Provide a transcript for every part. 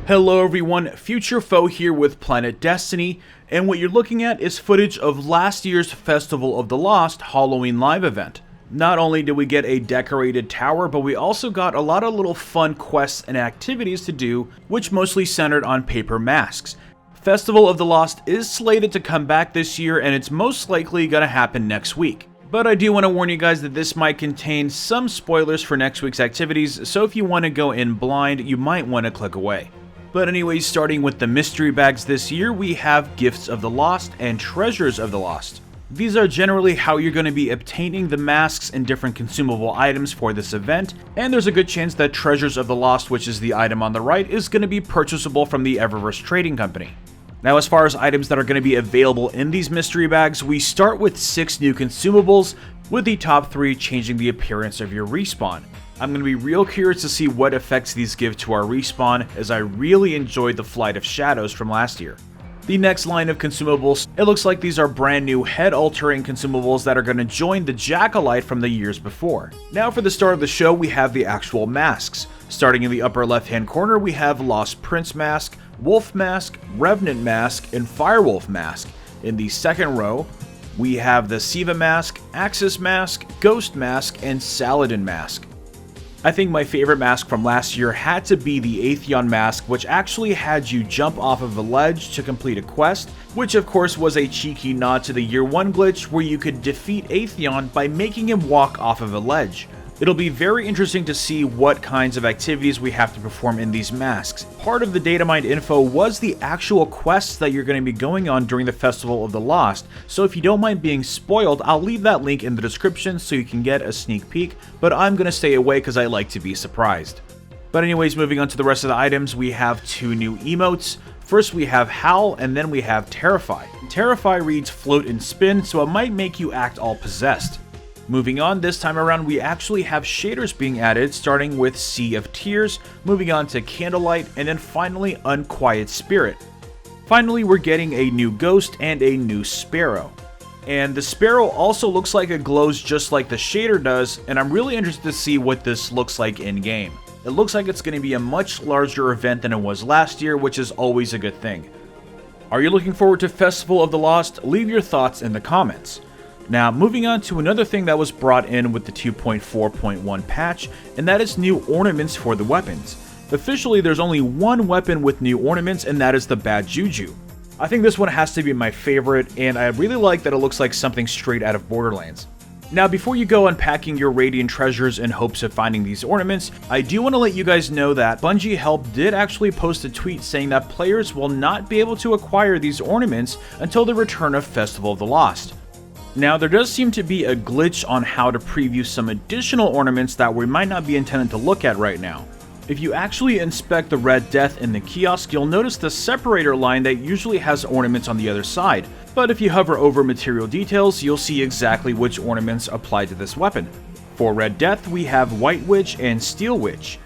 Hello everyone, Future Foe here with Planet Destiny, and what you're looking at is footage of last year's Festival of the Lost Halloween live event. Not only did we get a decorated tower, but we also got a lot of little fun quests and activities to do, which mostly centered on paper masks. Festival of the Lost is slated to come back this year, and it's most likely gonna happen next week. But I do want to warn you guys that this might contain some spoilers for next week's activities, so if you want to go in blind, you might want to click away. But anyways, starting with the mystery bags this year, we have Gifts of the Lost and Treasures of the Lost. These are generally how you're going to be obtaining the masks and different consumable items for this event, and there's a good chance that Treasures of the Lost, which is the item on the right, is going to be purchasable from the Eververse Trading Company. Now, as far as items that are going to be available in these mystery bags, we start with 6 new consumables, with the top 3 changing the appearance of your respawn. I'm going to be real curious to see what effects these give to our respawn, as I really enjoyed the Flight of Shadows from last year. The next line of consumables, it looks like these are brand new head-altering consumables that are going to join the Jack-o'-lite from the years before. Now for the start of the show, we have the actual masks. Starting in the upper left-hand corner, we have Lost Prince Mask, Wolf Mask, Revenant Mask, and Firewolf Mask. In the second row, we have the Siva Mask, Axis Mask, Ghost Mask, and Saladin Mask. I think my favorite mask from last year had to be the Atheon mask, which actually had you jump off of a ledge to complete a quest, which of course was a cheeky nod to the Year 1 glitch where you could defeat Atheon by making him walk off of a ledge. It'll be very interesting to see what kinds of activities we have to perform in these masks. Part of the data mined info was the actual quests that you're going to be going on during the Festival of the Lost, so if you don't mind being spoiled, I'll leave that link in the description so you can get a sneak peek, but I'm going to stay away because I like to be surprised. But anyways, moving on to the rest of the items, we have 2 new emotes. First we have Howl, and then we have Terrify. Terrify reads Float and Spin, so it might make you act all possessed. Moving on, this time around we actually have shaders being added, starting with Sea of Tears, moving on to Candlelight, and then finally Unquiet Spirit. Finally, we're getting a new Ghost and a new Sparrow. And the Sparrow also looks like it glows just like the shader does, and I'm really interested to see what this looks like in-game. It looks like it's going to be a much larger event than it was last year, which is always a good thing. Are you looking forward to Festival of the Lost? Leave your thoughts in the comments. Now, moving on to another thing that was brought in with the 2.4.1 patch, and that is new ornaments for the weapons. Officially, there's only one weapon with new ornaments, and that is the Bad Juju. I think this one has to be my favorite, and I really like that it looks like something straight out of Borderlands. Now, before you go unpacking your Radiant treasures in hopes of finding these ornaments, I do want to let you guys know that Bungie Help did actually post a tweet saying that players will not be able to acquire these ornaments until the return of Festival of the Lost. Now, there does seem to be a glitch on how to preview some additional ornaments that we might not be intended to look at right now. If you actually inspect the Red Death in the kiosk, you'll notice the separator line that usually has ornaments on the other side, but if you hover over material details, you'll see exactly which ornaments apply to this weapon. For Red Death, we have White Witch and Steel Witch.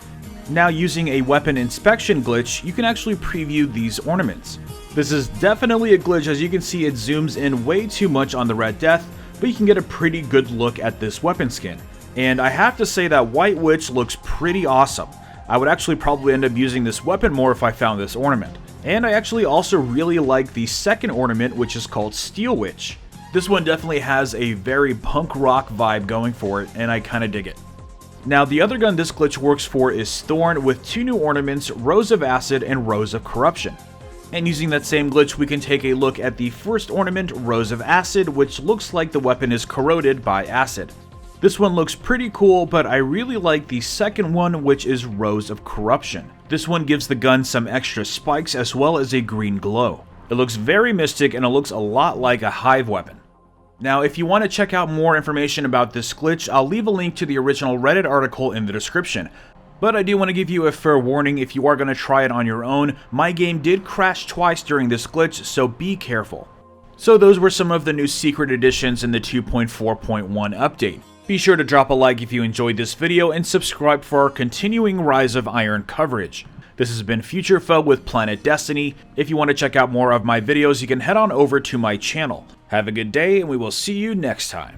Now, using a weapon inspection glitch, you can actually preview these ornaments. This is definitely a glitch, as you can see it zooms in way too much on the Red Death, but you can get a pretty good look at this weapon skin. And I have to say that White Witch looks pretty awesome. I would actually probably end up using this weapon more if I found this ornament. And I actually also really like the second ornament, which is called Steel Witch. This one definitely has a very punk rock vibe going for it, and I kinda dig it. Now, the other gun this glitch works for is Thorn, with 2 new ornaments, Rose of Acid and Rose of Corruption. And using that same glitch, we can take a look at the first ornament, Rose of Acid, which looks like the weapon is corroded by acid. This one looks pretty cool, but I really like the second one, which is Rose of Corruption. This one gives the gun some extra spikes as well as a green glow. It looks very mystic, and it looks a lot like a hive weapon. Now, if you want to check out more information about this glitch, I'll leave a link to the original Reddit article in the description. But I do want to give you a fair warning, if you are going to try it on your own, my game did crash twice during this glitch, so be careful. So those were some of the new secret additions in the 2.4.1 update. Be sure to drop a like if you enjoyed this video, and subscribe for our continuing Rise of Iron coverage. This has been Future Foe with Planet Destiny. If you want to check out more of my videos, you can head on over to my channel. Have a good day, and we will see you next time.